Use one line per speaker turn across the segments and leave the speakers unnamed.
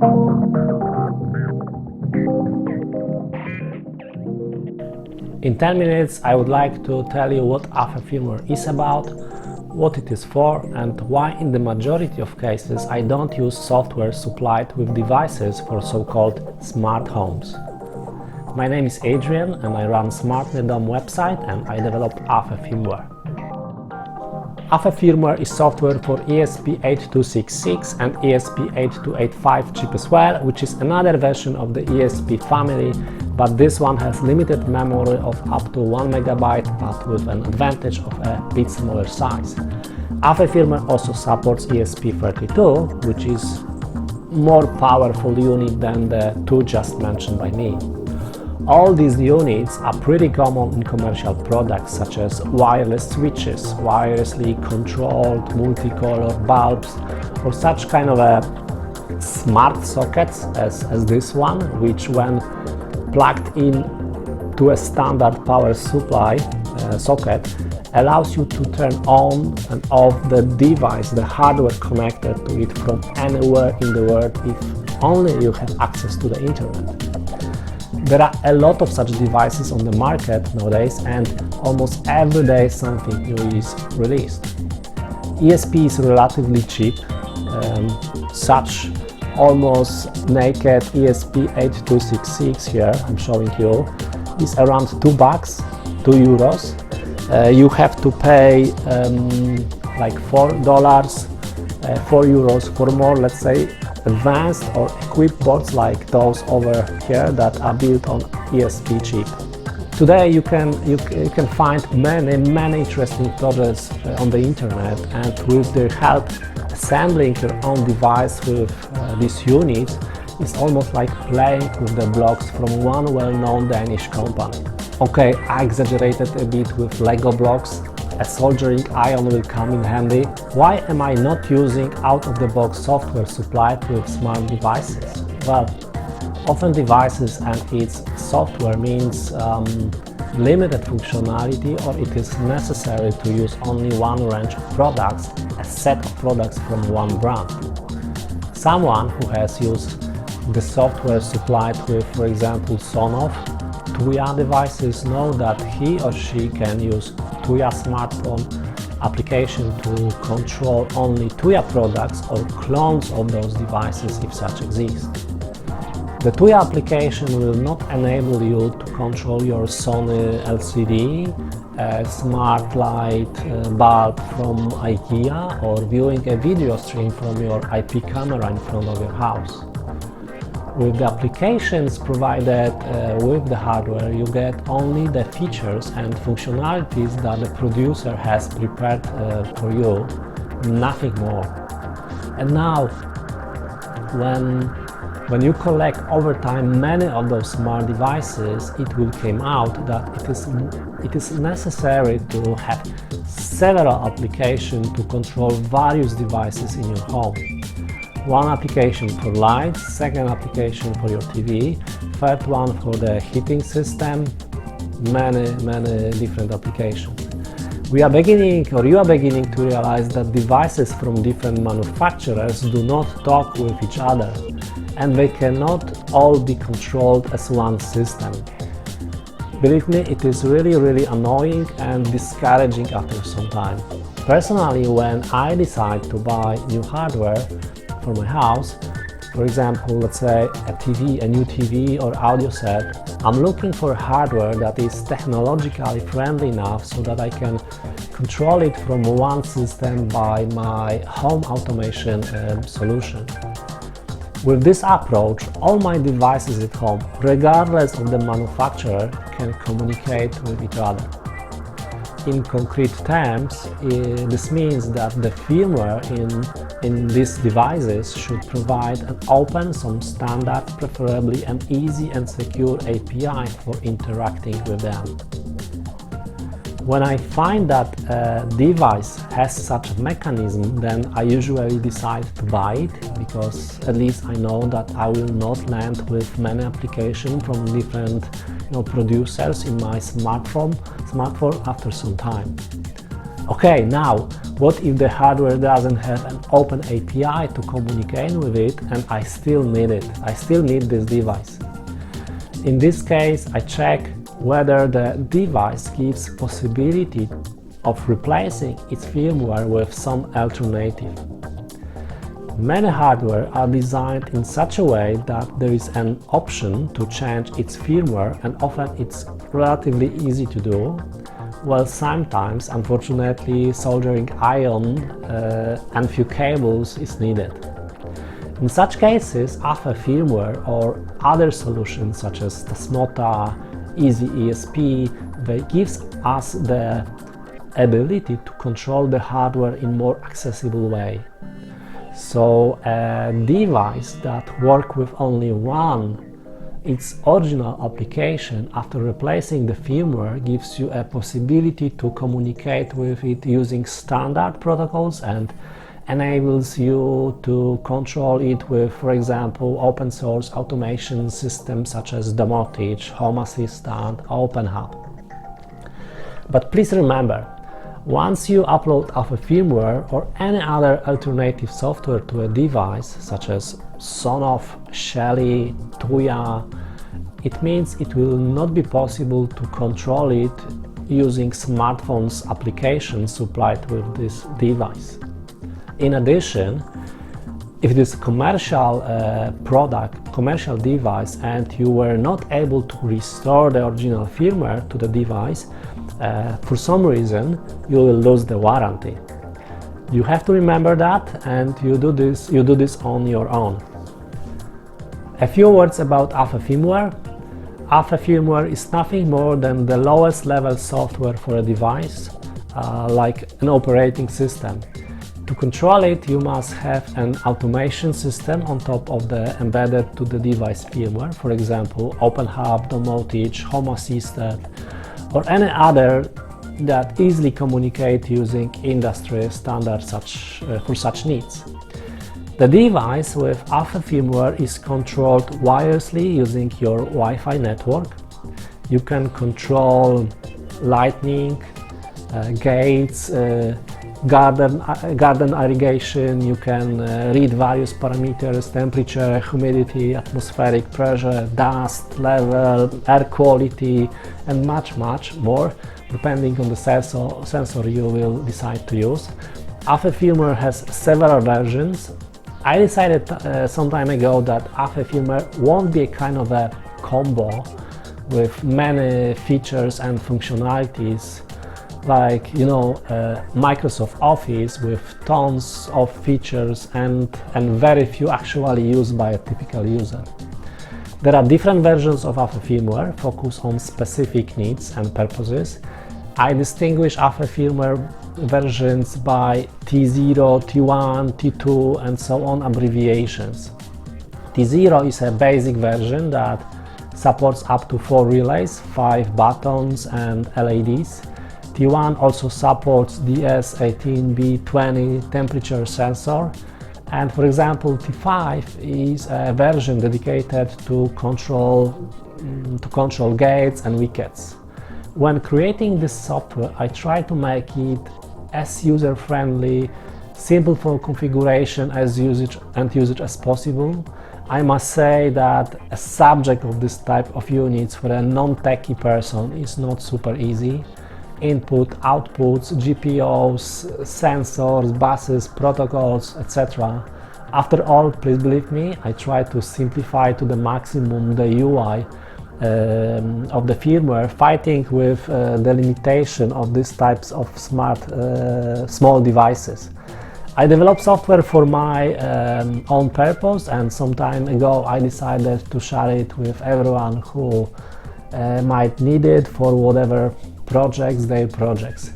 In 10 minutes I would like to tell you what AFE Firmware is about, what it is for, and why in the majority of cases I don't use software supplied with devices for so-called smart homes. My name is Adrian and I run SmartNetDom website and I develop AFE Firmware. AFE Firmware is software for ESP8266 and ESP8285 chip as well, which is another version of the ESP family, but this one has limited memory of up to 1 MB, but with an advantage of a bit smaller size. AFE Firmware also supports ESP32, which is more powerful unit than the two just mentioned by me. All these units are pretty common in commercial products such as wireless switches, wirelessly controlled multicolor bulbs, or such kind of a smart sockets as this one, which when plugged in to a standard power supply socket allows you to turn on and off the device, the hardware connected to it from anywhere in the world if only you have access to the internet. There are a lot of such devices on the market nowadays and almost every day something new is released. ESP is relatively cheap, such almost naked ESP8266 here I'm showing you is around $2, €2. You have to pay like $4, €4 for more, let's say, advanced or equipped boards like those over here that are built on ESP chip. Today you can find many interesting projects on the internet, and with their help assembling your own device with these units is almost like playing with the blocks from one well-known Danish company. Okay, I exaggerated a bit with Lego blocks. A soldering iron will come in handy. Why am I not using out-of-the-box software supplied with smart devices? Well, often devices and its software means limited functionality, or it is necessary to use only one range of products, a set of products from one brand. Someone who has used the software supplied with, for example, Sonoff, Tuya devices know that he or she can use Tuya smartphone application to control only Tuya products or clones of those devices if such exist. The Tuya application will not enable you to control your Sony LCD, a smart light bulb from IKEA, or viewing a video stream from your IP camera in front of your house. With the applications provided with the hardware, you get only the features and functionalities that the producer has prepared for you, nothing more. And now, when you collect over time many of those smart devices, it will come out that it is necessary to have several applications to control various devices in your home. One application for lights, second application for your TV, third one for the heating system, many different applications. You are beginning to realize that devices from different manufacturers do not talk with each other, and they cannot all be controlled as one system. Believe me, it is really annoying and discouraging after some time. Personally, when I decide to buy new hardware for my house, for example, let's say a new TV or audio set, I'm looking for hardware that is technologically friendly enough so that I can control it from one system by my home automation solution. With this approach, all my devices at home, regardless of the manufacturer, can communicate with each other. In concrete terms, this means that the firmware in these devices should provide an open, some standard, preferably an easy and secure API for interacting with them. When I find that a device has such a mechanism, then I usually decide to buy it, because at least I know that I will not land with many applications from different producers in my smartphone after some time. Okay, now, what if the hardware doesn't have an open API to communicate with it and I still need it? I still need this device. In this case, I check whether the device gives possibility of replacing its firmware with some alternative. Many hardware are designed in such a way that there is an option to change its firmware, and often it's relatively easy to do, while sometimes, unfortunately, soldering iron and few cables is needed. In such cases, AFE Firmware or other solutions such as Tasmota, Easy ESP, they gives us the ability to control the hardware in more accessible way. So a device that works with only its original application after replacing the firmware gives you a possibility to communicate with it using standard protocols and enables you to control it with, for example, open source automation systems such as Domotic, Home Assistant, OpenHub. But please remember, once you upload AFE firmware or any other alternative software to a device such as Sonoff, Shelly, Tuya, it means it will not be possible to control it using smartphone's applications supplied with this device. In addition, if it is a commercial commercial device, and you were not able to restore the original firmware to the device, for some reason you will lose the warranty. You have to remember that, and you do this on your own. A few words about AFE Firmware. AFE Firmware is nothing more than the lowest level software for a device, like an operating system. To control it, you must have an automation system on top of the embedded to the device firmware, for example, OpenHub, Domotic, Home Assistant, or any other that easily communicate using industry standards for such needs. The device with AFE firmware is controlled wirelessly using your Wi-Fi network. You can control lighting, gates, garden irrigation. You can read various parameters: temperature, humidity, atmospheric pressure, dust level, air quality, and much more, depending on the sensor you will decide to use. AFE firmware has several versions. I decided some time ago that AFE firmware won't be a kind of a combo with many features and functionalities, like, you know, Microsoft Office with tons of features and very few actually used by a typical user. There are different versions of AFE firmware focused on specific needs and purposes. I distinguish AFE firmware versions by T0, T1, T2 and so on abbreviations. T0 is a basic version that supports up to 4 relays, 5 buttons and LEDs. T1 also supports DS18B20 temperature sensor, and for example T5 is a version dedicated to control gates and wickets. When creating this software, I try to make it as user-friendly, simple for configuration and usage as possible. I must say that a subject of this type of units for a non-techie person is not super easy. Input, outputs, GPOs, sensors, buses, protocols, etc. After all, please believe me, I try to simplify to the maximum the UI of the firmware, fighting with the limitation of these types of small devices. I developed software for my own purpose, and some time ago I decided to share it with everyone who might need it for whatever their projects.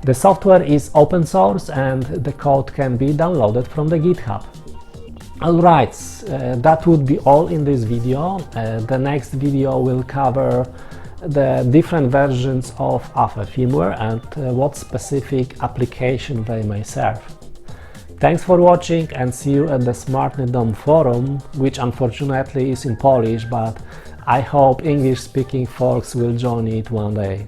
The software is open source and the code can be downloaded from the GitHub. Alright, that would be all in this video. The next video will cover the different versions of AFE firmware and what specific application they may serve. Thanks for watching, and see you at the SmartNetDom forum, which unfortunately is in Polish, but I hope English-speaking folks will join it one day.